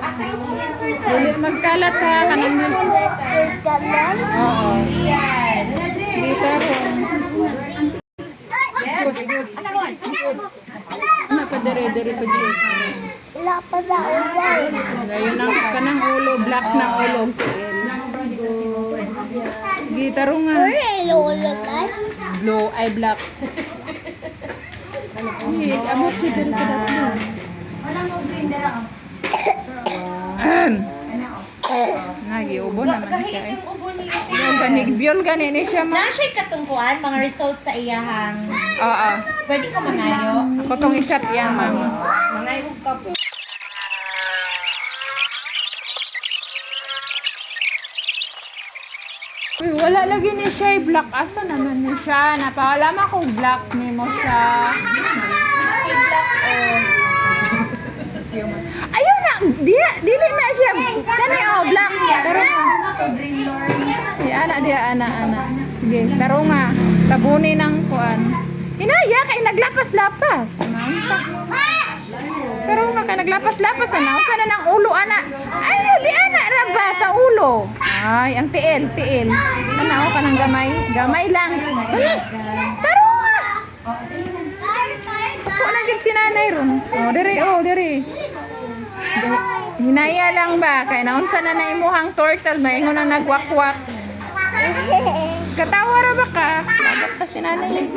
Dili magkalat ha kanang oo. Gitarong. Ano pa dire pa dito? Wala pa na ulan. Ngayon ang kanang ulo, black na ulo. Gitaro nga. Ulan ka? Blue ay black. Amot siya dito sa datlo. Wala mo green dara. Nagiubo naman siya eh. Yung ganigbyol gani ni siya ma. Na siya katungkuan mga results sa iyahang. Oo. Pwede ko mangayo. Ako tong i-chat yan, ma'am. Mangayo ka po. Uy, wala lagi ni siya black. Asa naman ni siya? Napaalam ako black ni mo siya. Ayun na! Dili na siya. Kani oh, black. Taro nga. Di ana. Sige, taro nga. Tabuni ng kuan. Inaya kay naglapas-lapas. Taro nga kay naglapas-lapas ana. Usa na ng ulo ana. Ay, di ana ra ba sa ulo? Ay, ang tiil. Ano ako kanang gamay lang. Taro nga. Ako na gid si nanay ron. Diri. Hinaya lang ba? Kaya naunsa na na imuhang turtle, maingon na nagwakwak. Katawa ra ba ka? Dapat pa si nanay.